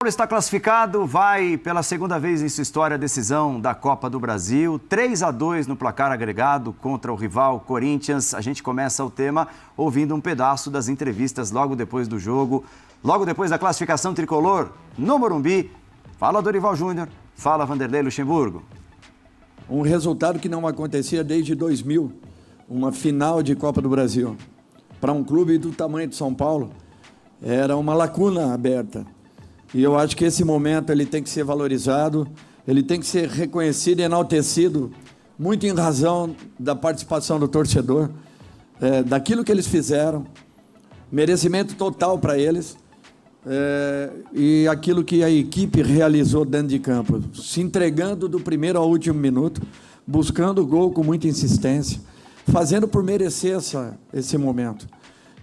Paulo está classificado, vai pela segunda vez em sua história a decisão da Copa do Brasil. 3-2 no placar agregado contra o rival Corinthians. A gente começa o tema ouvindo um pedaço das entrevistas logo depois do jogo, logo depois da classificação tricolor no Morumbi. Fala Dorival Júnior, fala Vanderlei Luxemburgo. Um resultado que não acontecia desde 2000, uma final de Copa do Brasil. Para um clube do tamanho de São Paulo, era uma lacuna aberta. E eu acho que esse momento ele tem que ser valorizado, ele tem que ser reconhecido e enaltecido, muito em razão da participação do torcedor, daquilo que eles fizeram, merecimento total para eles, e aquilo que a equipe realizou dentro de campo, se entregando do primeiro ao último minuto, buscando o gol com muita insistência, fazendo por merecer esse momento.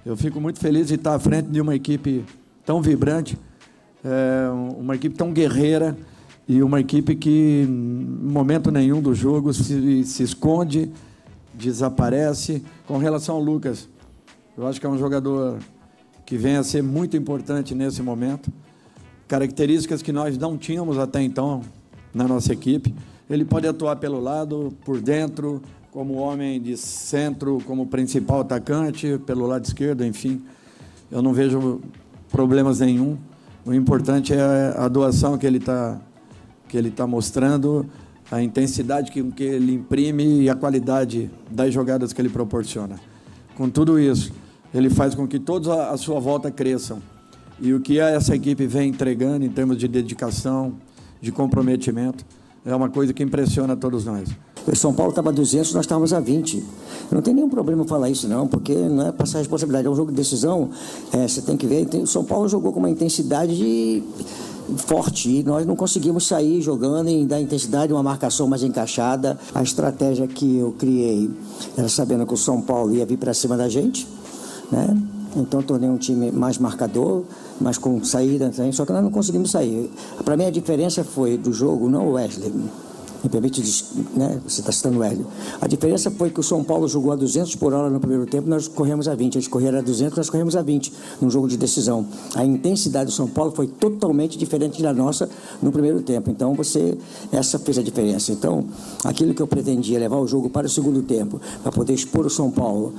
Eu fico muito feliz de estar à frente de uma equipe tão vibrante, uma equipe tão guerreira e uma equipe que, em momento nenhum do jogo, se esconde, desaparece. Com relação ao Lucas, eu acho que é um jogador que vem a ser muito importante nesse momento. Características que nós não tínhamos até então na nossa equipe. Ele pode atuar pelo lado, por dentro, como homem de centro, como principal atacante, pelo lado esquerdo, enfim. Eu não vejo problemas nenhum. O importante é a doação que ele tá mostrando, a intensidade que ele imprime e a qualidade das jogadas que ele proporciona. Com tudo isso, ele faz com que todos à sua volta cresçam. E o que essa equipe vem entregando em termos de dedicação, de comprometimento, é uma coisa que impressiona todos nós. O São Paulo estava a 200, nós estávamos a 20. Não tem nenhum problema falar isso, não, porque não é passar responsabilidade. É um jogo de decisão, você tem que ver. O São Paulo jogou com uma intensidade forte e nós não conseguimos sair jogando e dar intensidade, uma marcação mais encaixada. A estratégia que eu criei era sabendo que o São Paulo ia vir para cima da gente, né? Então, tornei um time mais marcador, mas com saída, só que nós não conseguimos sair. Para mim, a diferença foi do jogo, não o Wesley. Me permite, né? Você está citando o Hélio. A diferença foi que o São Paulo jogou a 200 por hora no primeiro tempo, nós corremos a 20. Eles correram a 200, nós corremos a 20 num jogo de decisão. A intensidade do São Paulo foi totalmente diferente da nossa no primeiro tempo. Então, essa fez a diferença. Então, aquilo que eu pretendia, levar o jogo para o segundo tempo, para poder expor o São Paulo,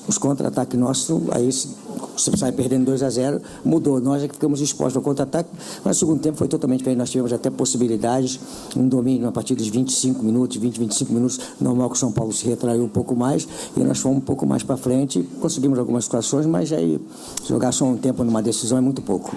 os contra-ataques nossos, aí você sai perdendo 2-0, mudou. Nós é que ficamos expostos ao contra-ataque, mas no segundo tempo foi totalmente diferente. Nós tivemos até possibilidades, um domínio na partida de 25 minutos, 25 minutos, normal que o São Paulo se retraiu um pouco mais, e nós fomos um pouco mais para frente, conseguimos algumas situações, mas aí jogar só um tempo numa decisão é muito pouco.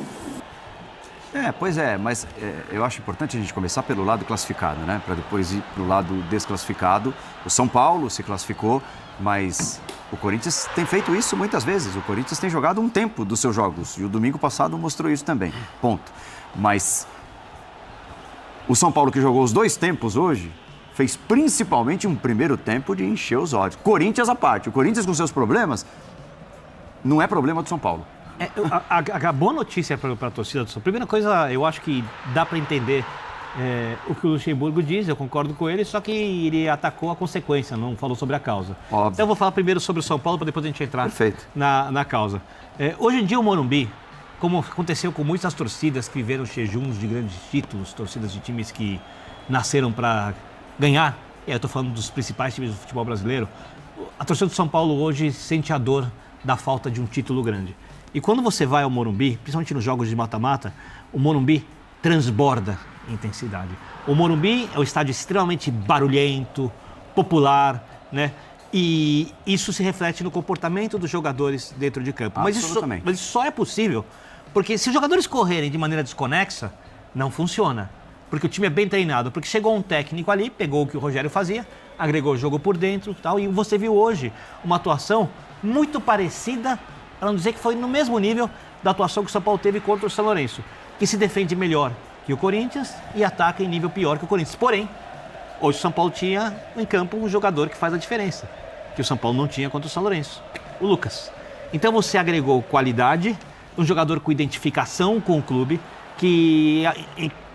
Pois é, mas eu acho importante a gente começar pelo lado classificado, né? Para depois ir para o lado desclassificado. O São Paulo se classificou, mas o Corinthians tem feito isso muitas vezes. O Corinthians tem jogado um tempo dos seus jogos, e o domingo passado mostrou isso também, ponto. Mas o São Paulo, que jogou os dois tempos hoje, fez principalmente um primeiro tempo de encher os olhos. Corinthians à parte. O Corinthians com seus problemas não é problema do São Paulo. A boa notícia para a torcida do São Paulo, primeira coisa, eu acho que dá para entender o que o Luxemburgo diz, eu concordo com ele, só que ele atacou a consequência, não falou sobre a causa. Óbvio. Então eu vou falar primeiro sobre o São Paulo, para depois a gente entrar na causa. Hoje em dia o Morumbi, como aconteceu com muitas torcidas que viveram jejuns de grandes títulos, torcidas de times que nasceram para ganhar, e eu estou falando dos principais times do futebol brasileiro, a torcida do São Paulo hoje sente a dor da falta de um título grande. E quando você vai ao Morumbi, principalmente nos jogos de mata-mata, o Morumbi transborda intensidade. O Morumbi é um estádio extremamente barulhento, popular, né? E isso se reflete no comportamento dos jogadores dentro de campo. Mas isso só é possível porque se os jogadores correrem de maneira desconexa, não funciona. Porque o time é bem treinado, porque chegou um técnico ali, pegou o que o Rogério fazia, agregou o jogo por dentro e tal, e você viu hoje uma atuação muito parecida, para não dizer que foi no mesmo nível da atuação que o São Paulo teve contra o São Lourenço, que se defende melhor que o Corinthians e ataca em nível pior que o Corinthians. Porém, hoje o São Paulo tinha em campo um jogador que faz a diferença, que o São Paulo não tinha contra o São Lourenço, o Lucas. Então você agregou qualidade, um jogador com identificação com o clube, que,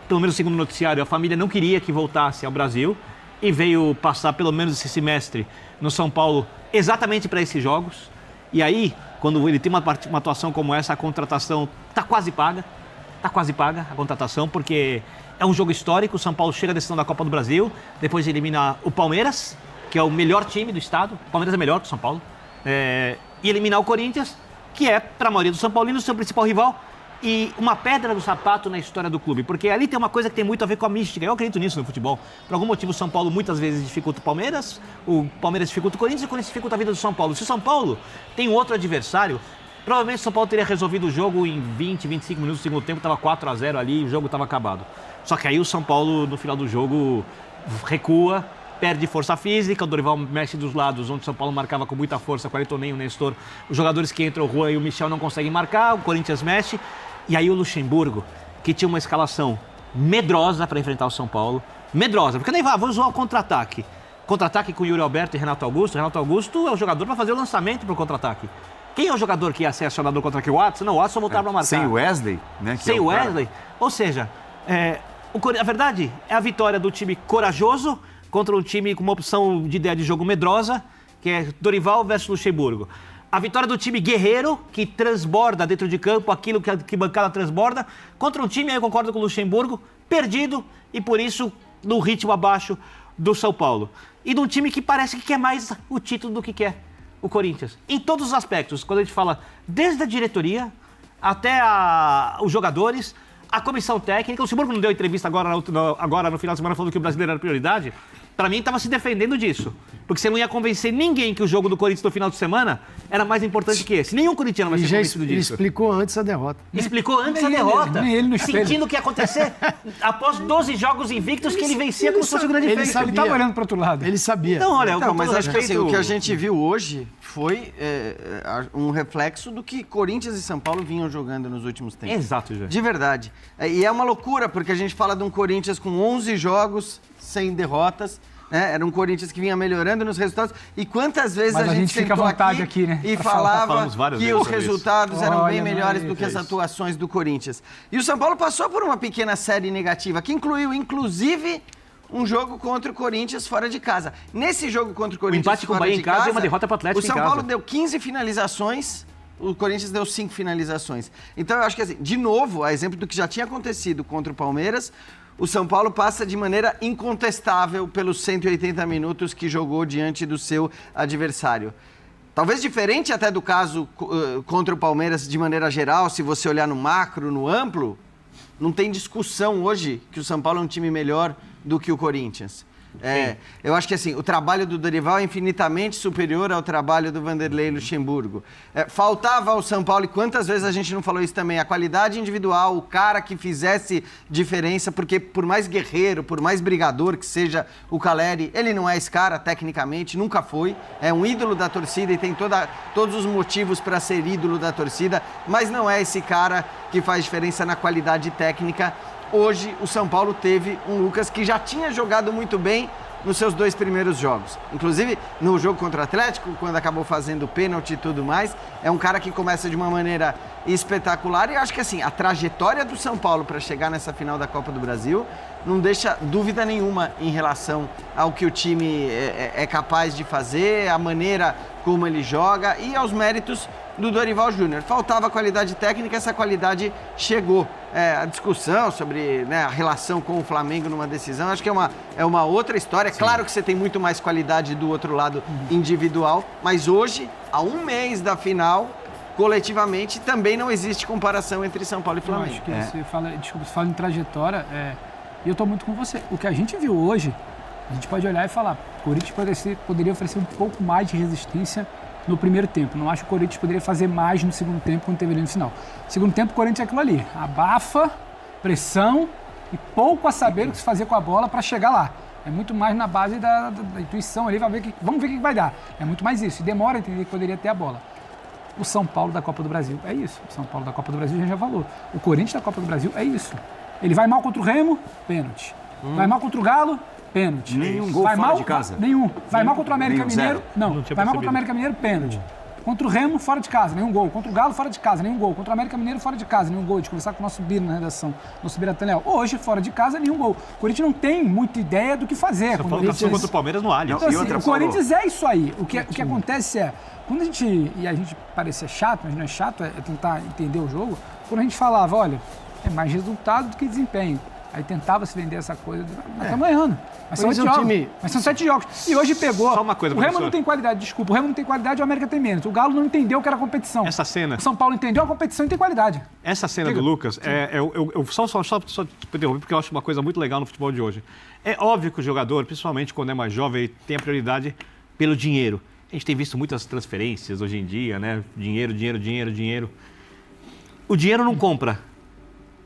pelo menos segundo o noticiário, a família não queria que voltasse ao Brasil e veio passar pelo menos esse semestre no São Paulo exatamente para esses jogos. E aí, quando ele tem uma atuação como essa, a contratação está quase paga. está quase paga a contratação, porque é um jogo histórico. O São Paulo chega à decisão da Copa do Brasil, depois elimina o Palmeiras, que é o melhor time do estado. O Palmeiras é melhor que o São Paulo. E eliminar o Corinthians, que é, para a maioria dos São Paulinos, o seu principal rival. E uma pedra no sapato na história do clube, porque ali tem uma coisa que tem muito a ver com a mística. Eu acredito nisso no futebol. Por algum motivo, o São Paulo muitas vezes dificulta o Palmeiras dificulta o Corinthians e o Corinthians dificulta a vida do São Paulo. Se o São Paulo tem um outro adversário, provavelmente o São Paulo teria resolvido o jogo em 20, 25 minutos do segundo tempo, estava 4-0 ali e o jogo estava acabado. Só que aí o São Paulo, no final do jogo, recua, perde força física, o Dorival mexe dos lados, onde o São Paulo marcava com muita força, com o Ayrton, o Nestor, os jogadores que entram, o Juan e o Michel não conseguem marcar, o Corinthians mexe. E aí o Luxemburgo, que tinha uma escalação medrosa para enfrentar o São Paulo, medrosa, porque nem vamos usar o contra-ataque. Contra-ataque com o Yuri Alberto e Renato Augusto. Renato Augusto é o jogador para fazer o lançamento para o contra-ataque. Quem é o jogador que ia ser acionador contra-ataque? O Watson? Não, o Watson voltava para marcar. Sem o Wesley, né? Sem o Wesley. Ou seja, a verdade é a vitória do time corajoso contra um time com uma opção de ideia de jogo medrosa, que é Dorival versus Luxemburgo. A vitória do time guerreiro, que transborda dentro de campo aquilo que a bancada transborda, contra um time, aí eu concordo com o Luxemburgo, perdido e por isso no ritmo abaixo do São Paulo. E de um time que parece que quer mais o título do que quer o Corinthians. Em todos os aspectos, quando a gente fala desde a diretoria até os jogadores, a comissão técnica. O Luxemburgo não deu entrevista agora no final de semana falando que o brasileiro era prioridade. Para mim, estava se defendendo disso. Porque você não ia convencer ninguém que o jogo do Corinthians no final de semana era mais importante que esse. Nenhum corintiano vai ser convencido disso. Ele explicou antes a derrota. Explicou antes a derrota. Nem ele no espelho. Sentindo o que ia acontecer após 12 jogos invictos que ele vencia como se fosse o grande feito. Ele estava olhando para outro lado. Ele sabia. Então, olha, mas acho que assim, o que a gente viu hoje foi um reflexo do que Corinthians e São Paulo vinham jogando nos últimos tempos. Exato, Jé. De verdade. E é uma loucura, porque a gente fala de um Corinthians com 11 jogos sem derrotas. Era um Corinthians que vinha melhorando nos resultados. E quantas vezes a gente fica à vontade aqui, né? E falava que os resultados eram bem melhores do que as atuações do Corinthians. E o São Paulo passou por uma pequena série negativa, que incluiu, inclusive, um jogo contra o Corinthians fora de casa. Nesse jogo contra o Corinthians empate com o Bahia em casa e uma derrota para o Atlético em casa. O São Paulo deu 15 finalizações, o Corinthians deu 5 finalizações. Então, eu acho que, assim, de novo, a exemplo do que já tinha acontecido contra o Palmeiras, o São Paulo passa de maneira incontestável pelos 180 minutos que jogou diante do seu adversário. Talvez diferente até do caso contra o Palmeiras de maneira geral, se você olhar no macro, no amplo, não tem discussão hoje que o São Paulo é um time melhor do que o Corinthians. Eu acho que assim, o trabalho do Dorival é infinitamente superior ao trabalho do Vanderlei Luxemburgo. Faltava ao São Paulo, e quantas vezes a gente não falou isso também, a qualidade individual, o cara que fizesse diferença, porque por mais guerreiro, por mais brigador que seja o Calleri, ele não é esse cara tecnicamente, nunca foi, é um ídolo da torcida e tem todos os motivos para ser ídolo da torcida, mas não é esse cara que faz diferença na qualidade técnica. Hoje, o São Paulo teve um Lucas que já tinha jogado muito bem nos seus 2 primeiros jogos. Inclusive, no jogo contra o Atlético, quando acabou fazendo pênalti e tudo mais, é um cara que começa de uma maneira espetacular. E eu acho que, assim, a trajetória do São Paulo para chegar nessa final da Copa do Brasil não deixa dúvida nenhuma em relação ao que o time é capaz de fazer, a maneira como ele joga e aos méritos do Dorival Júnior. Faltava qualidade técnica, essa qualidade chegou. A discussão sobre a relação com o Flamengo numa decisão, acho que é uma outra história. Sim. Claro que você tem muito mais qualidade do outro lado individual, mas hoje, a 1 mês da final, coletivamente, também não existe comparação entre São Paulo e Flamengo. Eu acho que você fala em trajetória, e eu estou muito com você. O que a gente viu hoje, a gente pode olhar e falar, o Corinthians poderia oferecer um pouco mais de resistência no primeiro tempo. Não acho que o Corinthians poderia fazer mais no segundo tempo quando teve ali no final. Segundo tempo, o Corinthians é aquilo ali. Abafa, pressão e pouco a saber o que se fazer com a bola para chegar lá. É muito mais na base da intuição ali, vamos ver o que vai dar. É muito mais isso. E demora a entender que poderia ter a bola. O São Paulo da Copa do Brasil é isso. O São Paulo da Copa do Brasil já falou. O Corinthians da Copa do Brasil é isso. Ele vai mal contra o Remo, pênalti. Vai mal contra o Galo, pênalti. Nenhum gol fora de casa. Nenhum. Vai mal contra o América Mineiro. Zero. Não. Vai mal contra o América Mineiro, pênalti. Contra o Remo, fora de casa, nenhum gol. Contra o Galo, fora de casa, nenhum gol. Contra o América Mineiro, fora de casa, nenhum gol. De conversar com o nosso Biro na redação, nosso Biratã Leal. Hoje, fora de casa, nenhum gol. O Corinthians não tem muita ideia do que fazer. Contra o Palmeiras no Allianz. Então, assim, o Corinthians é isso aí. O que acontece é, quando a gente parecia chato, mas não é chato, é tentar entender o jogo, quando a gente falava, olha, é mais resultado do que desempenho. Aí tentava se vender essa coisa, mas estamos errando. Mas são 7 jogos. E hoje pegou. Só uma coisa, o Remo professor. não tem qualidade, desculpa. O Remo não tem qualidade, o América tem menos. O Galo não entendeu o que era competição. Essa cena. O São Paulo entendeu a competição e tem qualidade. Essa cena do Lucas, eu só te interromper, porque eu acho uma coisa muito legal no futebol de hoje. É óbvio que o jogador, principalmente quando é mais jovem, tem a prioridade pelo dinheiro. A gente tem visto muitas transferências hoje em dia, né? Dinheiro. O dinheiro não compra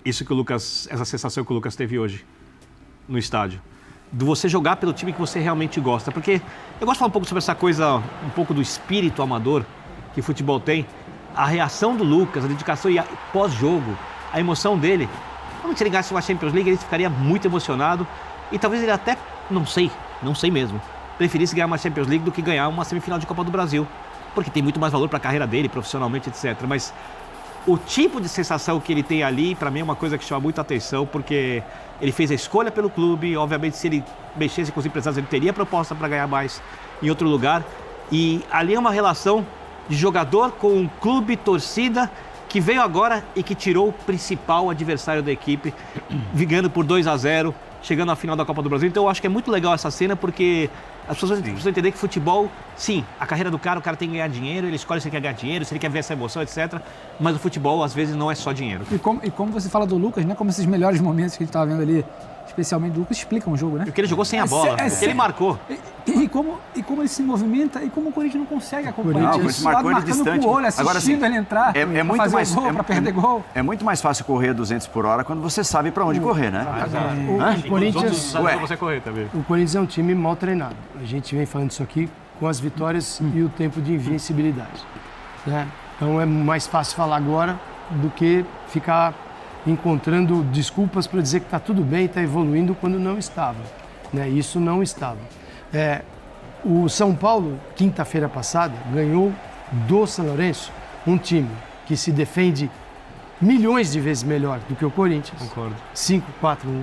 isso que o Lucas, essa sensação que o Lucas teve hoje no estádio. De você jogar pelo time que você realmente gosta. Porque eu gosto de falar um pouco sobre essa coisa, um pouco do espírito amador que o futebol tem. A reação do Lucas, a dedicação e pós-jogo, a emoção dele. Quando ele ganhasse uma Champions League, ele ficaria muito emocionado. E talvez ele até, não sei mesmo, preferisse ganhar uma Champions League do que ganhar uma semifinal de Copa do Brasil. Porque tem muito mais valor para a carreira dele, profissionalmente, etc. Mas o tipo de sensação que ele tem ali, para mim, é uma coisa que chama muita atenção, porque ele fez a escolha pelo clube. Obviamente, se ele mexesse com os empresários, ele teria proposta para ganhar mais em outro lugar. E ali é uma relação de jogador com um clube, torcida, que veio agora e que tirou o principal adversário da equipe, ganhando por 2-0, chegando à final da Copa do Brasil. Então eu acho que é muito legal essa cena, porque as pessoas precisam entender que futebol, sim, a carreira do cara, o cara tem que ganhar dinheiro, ele escolhe se ele quer ganhar dinheiro, se ele quer ver essa emoção, etc. Mas o futebol, às vezes, não é só dinheiro. E como você fala do Lucas, né? Como esses melhores momentos que a gente estava vendo ali, especialmente do Lucas, explicam o jogo, né? Porque ele jogou sem a bola, porque ele marcou. E como ele se movimenta e como o Corinthians não consegue acompanhar. O Corinthians marcou ele distante. Com o olho, assistindo agora, assim, ele entrar, para perder gol. É muito mais fácil correr 200 por hora quando você sabe para onde correr, né? O Corinthians... você correr também. O Corinthians é um time mal treinado. A gente vem falando isso aqui com as vitórias e o tempo de invencibilidade. Né? Então é mais fácil falar agora do que ficar encontrando desculpas para dizer que está tudo bem, está evoluindo, quando não estava. Né? Isso não estava. O São Paulo, quinta-feira passada, ganhou do São Lourenço, um time que se defende milhões de vezes melhor do que o Corinthians. Concordo. 5-4-1.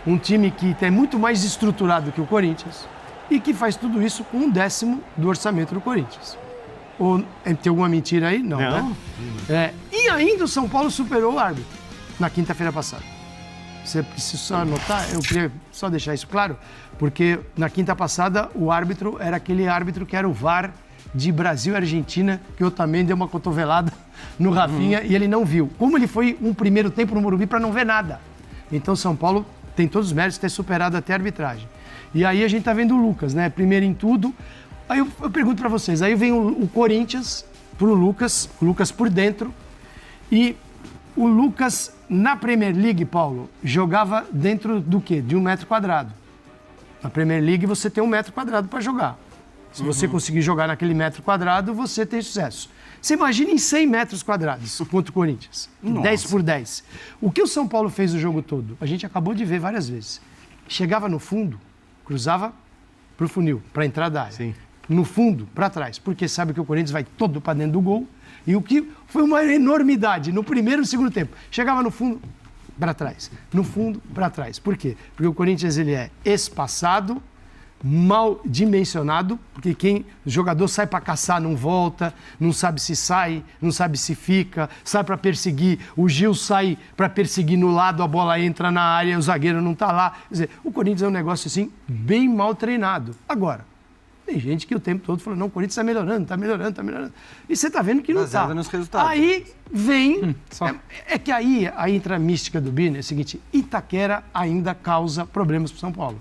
Um time que é muito mais estruturado que o Corinthians e que faz tudo isso com 1/10 do orçamento do Corinthians. Ou tem alguma mentira aí? Não, né? E ainda o São Paulo superou o árbitro na quinta-feira passada. Você precisa só anotar, eu queria só deixar isso claro, porque na quinta passada o árbitro era aquele árbitro que era o VAR de Brasil e Argentina, que eu também dei uma cotovelada no Rafinha e ele não viu. Como ele foi um primeiro tempo no Morumbi para não ver nada. Então São Paulo tem todos os méritos de ter superado até a arbitragem. E aí a gente tá vendo o Lucas, né? Primeiro em tudo. Aí eu pergunto para vocês, aí vem o Corinthians pro Lucas, o Lucas por dentro, e o Lucas, na Premier League, Paulo, jogava dentro do quê? De 1 metro quadrado. Na Premier League você tem 1 metro quadrado para jogar. Se você conseguir jogar naquele metro quadrado, você tem sucesso. Você imagina em 100 metros quadrados contra o Corinthians. 10 por 10. O que o São Paulo fez o jogo todo? A gente acabou de ver várias vezes. Chegava no fundo, cruzava pro funil, para entrar da área. Sim. No fundo, para trás. Porque sabe que o Corinthians vai todo para dentro do gol. E o que foi uma enormidade no primeiro e no segundo tempo. Chegava no fundo, para trás. No fundo, para trás. Por quê? Porque o Corinthians ele é espaçado, mal dimensionado, porque o jogador sai para caçar, não volta, não sabe se sai, não sabe se fica, sai para perseguir, o Gil sai para perseguir no lado, a bola entra na área, o zagueiro não está lá. Quer dizer, o Corinthians é um negócio assim, bem mal treinado. Agora, tem gente que o tempo todo falou, não, o Corinthians está melhorando, está melhorando, está melhorando. E você está vendo que não está. nos resultados. Aí vem... É que aí entra a mística do Bini, é o seguinte, Itaquera ainda causa problemas para o São Paulo.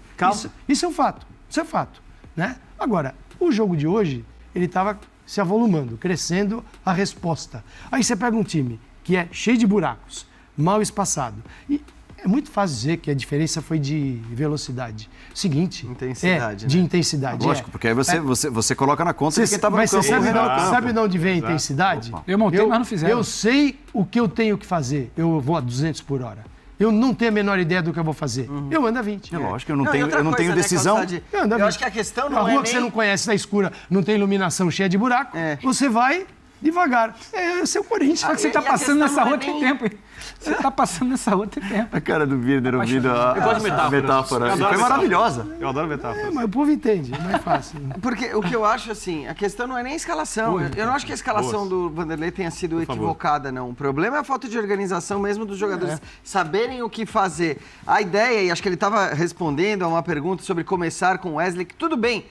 Isso é um fato. Isso é fato, né? Agora, o jogo de hoje, ele estava se avolumando, crescendo a resposta. Aí você pega um time que é cheio de buracos, mal espaçado. E é muito fácil dizer que a diferença foi de velocidade. Seguinte... Intensidade, de né? intensidade. Lógico, porque aí você coloca na conta de quem estava no campo. Mas você sabe de onde vem a intensidade? Opa. Eu montei, mas não fizeram. Eu sei o que eu tenho que fazer. Eu vou a 200 por hora. Eu não tenho a menor ideia do que eu vou fazer. Eu ando a 20. É lógico, eu não tenho decisão. Eu ando a 20. Eu acho que a questão não é... A rua que você não conhece, está escura, não tem iluminação, cheia de buraco. Você vai devagar. É o seu Corinthians. Só que você está passando nessa rua tem tempo. Hein? Você está passando nessa rua tem tempo. A cara do Birner ouvindo a metáfora. Foi maravilhosa. Eu adoro metáforas. Mas o povo entende, é mais fácil. Porque o que eu acho, assim, a questão não é nem a escalação. Eu não acho que a escalação do Vanderlei tenha sido equivocada, não. O problema é a falta de organização mesmo dos jogadores saberem o que fazer. A ideia, e acho que ele estava respondendo a uma pergunta sobre começar com o Wesley, que tudo bem,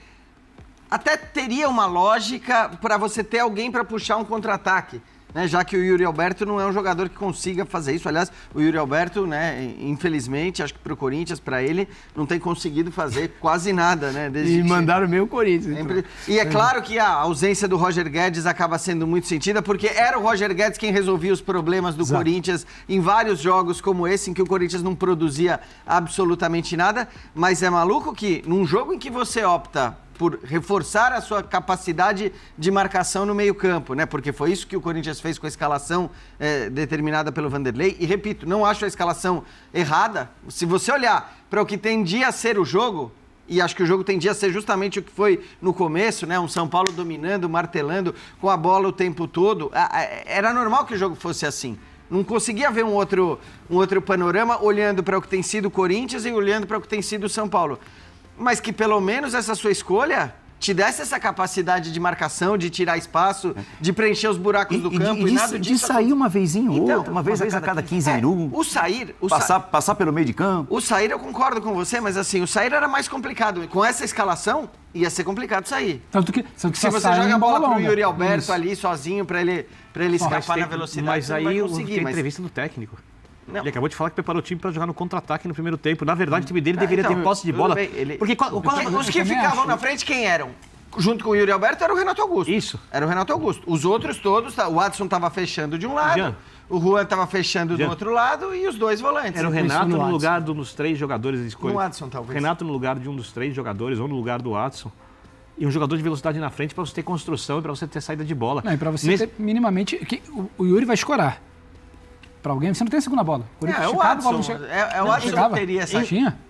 até teria uma lógica para você ter alguém para puxar um contra-ataque, né? Já que o Yuri Alberto não é um jogador que consiga fazer isso. Aliás, o Yuri Alberto, né, infelizmente, acho que para o Corinthians, para ele, não tem conseguido fazer quase nada, né? E mandaram meio Corinthians. Então. E é claro que a ausência do Roger Guedes acaba sendo muito sentida, porque era o Roger Guedes quem resolvia os problemas do Corinthians em vários jogos como esse, em que o Corinthians não produzia absolutamente nada. Mas é maluco que, num jogo em que você opta por reforçar a sua capacidade de marcação no meio-campo, né? Porque foi isso que o Corinthians fez com a escalação determinada pelo Vanderlei. E repito, não acho a escalação errada. Se você olhar para o que tendia a ser o jogo, e acho que o jogo tendia a ser justamente o que foi no começo, né? Um São Paulo dominando, martelando com a bola o tempo todo. Era normal que o jogo fosse assim. Não conseguia ver um outro panorama olhando para o que tem sido o Corinthians e olhando para o que tem sido o São Paulo. Mas que pelo menos essa sua escolha te desse essa capacidade de marcação, de tirar espaço, de preencher os buracos do campo. De sair uma vezinha ou outra, uma vez a cada 15 minutos. Passar pelo meio de campo. O sair eu concordo com você, mas assim, o sair era mais complicado. Com essa escalação, ia ser complicado sair. Tanto que se você joga a bola pro Yuri Alberto ali sozinho, pra ele escapar na velocidade, mas aí não vai eu conseguir. fiquei entrevista do técnico. Não. Ele acabou de falar que preparou o time para jogar no contra-ataque no primeiro tempo. Na verdade, o time dele deveria ter posse de bola. Porque os que ficavam na frente, quem eram? Junto com o Yuri Alberto, era o Renato Augusto. Isso. Era o Renato Augusto. Os outros todos, o Adson estava fechando de um lado, o Juan estava fechando do outro lado e os dois volantes. Era o Renato no lugar de um dos 3 jogadores escolhidos. No Adson, talvez. Renato no lugar de um dos 3 jogadores ou no lugar do Adson. E um jogador de velocidade na frente para você ter construção e para você ter saída de bola. Não, e para você ter minimamente... O Yuri vai escorar. Para alguém, você não tem a segunda bola. O Adson. O Adson que teria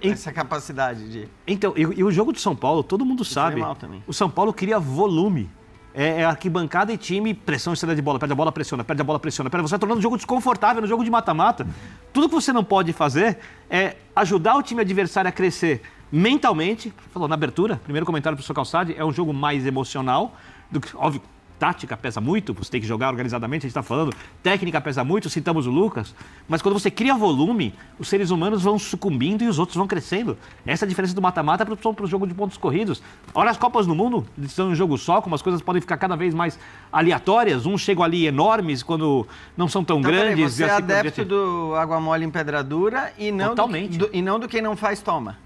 essa capacidade de... Então, e o jogo do São Paulo, todo mundo sabe. O São Paulo cria volume. É arquibancada e time, pressão e saída de bola. Perde a bola, pressiona, perde a bola, pressiona. Você está tornando o jogo desconfortável no jogo de mata-mata. Tudo que você não pode fazer é ajudar o time adversário a crescer mentalmente. Falou na abertura, primeiro comentário para o professor Calçade, é um jogo mais emocional do que, óbvio, tática pesa muito, você tem que jogar organizadamente, a gente está falando, técnica pesa muito, citamos o Lucas, mas quando você cria volume, os seres humanos vão sucumbindo e os outros vão crescendo. Essa é a diferença do mata-mata para o jogo de pontos corridos. Olha as Copas no Mundo, estão em um jogo só, como as coisas podem ficar cada vez mais aleatórias, uns chegam ali enormes quando não são tão grandes. Você é adepto do água mole em pedra dura e não do quem não faz toma.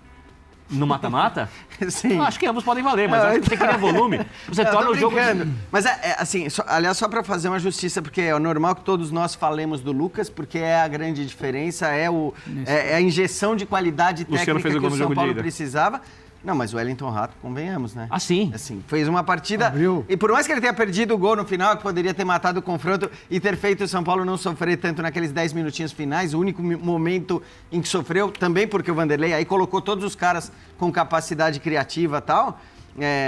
No mata-mata? Sim. Acho que ambos podem valer, mas acho que você cria volume. Você torna o jogo... Mas, assim, aliás, só para fazer uma justiça, porque é normal que todos nós falemos do Lucas, porque é a grande diferença, é a injeção de qualidade técnica que o São Paulo precisava. Não, mas o Wellington Rato, convenhamos, né? Sim. Assim, fez uma partida... E por mais que ele tenha perdido o gol no final, que poderia ter matado o confronto e ter feito o São Paulo não sofrer tanto naqueles 10 minutinhos finais, o único momento em que sofreu, também porque o Vanderlei aí colocou todos os caras com capacidade criativa e tal,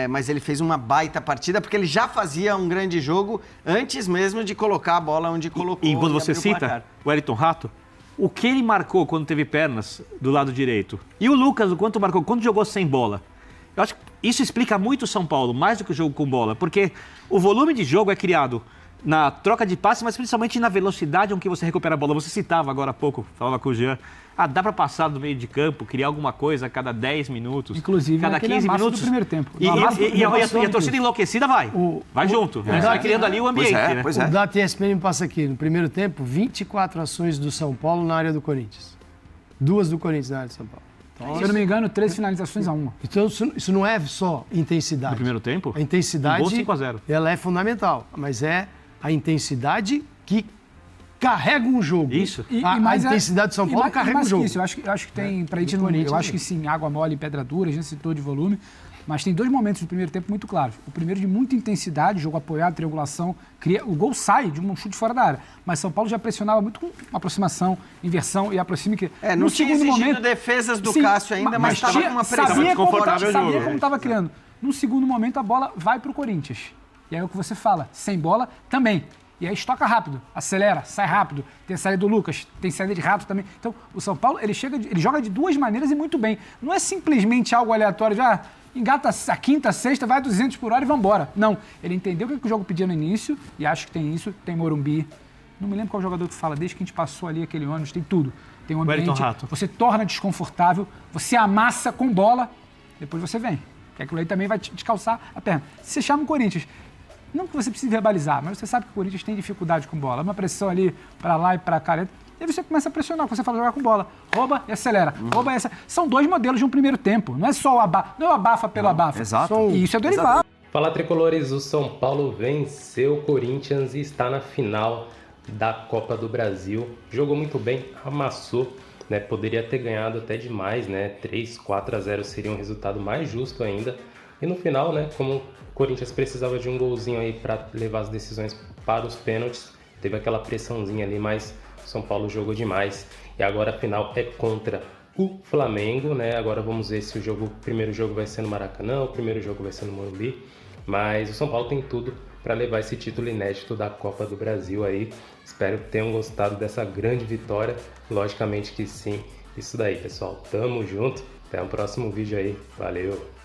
mas ele fez uma baita partida, porque ele já fazia um grande jogo antes mesmo de colocar a bola onde colocou. E quando você cita o Wellington Rato, o que ele marcou quando teve pernas do lado direito? E o Lucas, o quanto marcou quando jogou sem bola? Eu acho que isso explica muito o São Paulo, mais do que o jogo com bola, porque o volume de jogo é criado na troca de passe, mas principalmente na velocidade com que você recupera a bola. Você citava agora há pouco, falava com o Jean, dá para passar do meio de campo, criar alguma coisa a cada 10 minutos, inclusive cada 15 minutos. Do primeiro tempo. E a torcida enlouquecida vai junto. Vai criando ali o ambiente. O Data ESPN me passa aqui, no primeiro tempo, 24 ações do São Paulo na área do Corinthians. 2 do Corinthians na área do São Paulo. Então, se eu não me engano, 13 finalizações a 1. Então, isso não é só intensidade. No primeiro tempo? A intensidade, um 5-0. Ela é fundamental, mas é a intensidade que carrega um jogo. Isso. A intensidade do São Paulo carrega um jogo. Isso, eu acho que tem, pra gente, eu acho que sim, água mole e pedra dura, a gente citou de volume, mas tem 2 momentos do primeiro tempo muito claros. O primeiro de muita intensidade, jogo apoiado, triangulação, o gol sai de um chute fora da área, mas São Paulo já pressionava muito com aproximação, inversão e aproxima que... não tinha exigido defesas do Cássio ainda, mas estava com uma pressão desconfortável. Sabia como estava criando. No segundo momento, a bola vai para o Corinthians. E aí é o que você fala, sem bola também. E aí estoca rápido, acelera, sai rápido. Tem a saída do Lucas, tem saída de Rato também. Então, o São Paulo, ele joga de duas maneiras e muito bem. Não é simplesmente algo aleatório, já engata a quinta, a sexta, vai a 200 por hora e vambora. Não, ele entendeu o que o jogo pedia no início e acho que tem isso, tem Morumbi. Não me lembro qual jogador que fala, desde que a gente passou ali aquele ônibus, tem tudo. Tem um ambiente, você torna desconfortável, você amassa com bola, depois você vem. Que aquilo aí também vai te descalçar a perna. Se você chama o Corinthians, não que você precise verbalizar, mas você sabe que o Corinthians tem dificuldade com bola. Uma pressão ali para lá e para cá. E aí você começa a pressionar, você fala jogar com bola. Rouba e acelera. Rouba e acelera. São dois modelos de um primeiro tempo. Não é só o abafa, não é o abafa pelo abafa. Exato. E isso é derivado. Fala, tricolores, o São Paulo venceu o Corinthians e está na final da Copa do Brasil. Jogou muito bem, amassou, né? Poderia ter ganhado até demais, né? 3-4-0 seria um resultado mais justo ainda. E no final, né, como o Corinthians precisava de um golzinho aí para levar as decisões para os pênaltis, teve aquela pressãozinha ali, mas o São Paulo jogou demais. E agora a final é contra o Flamengo, né? Agora vamos ver se o primeiro jogo vai ser no Maracanã, o primeiro jogo vai ser no Morumbi. Mas o São Paulo tem tudo para levar esse título inédito da Copa do Brasil aí. Espero que tenham gostado dessa grande vitória. Logicamente que sim. Isso daí, pessoal. Tamo junto. Até o próximo vídeo aí. Valeu!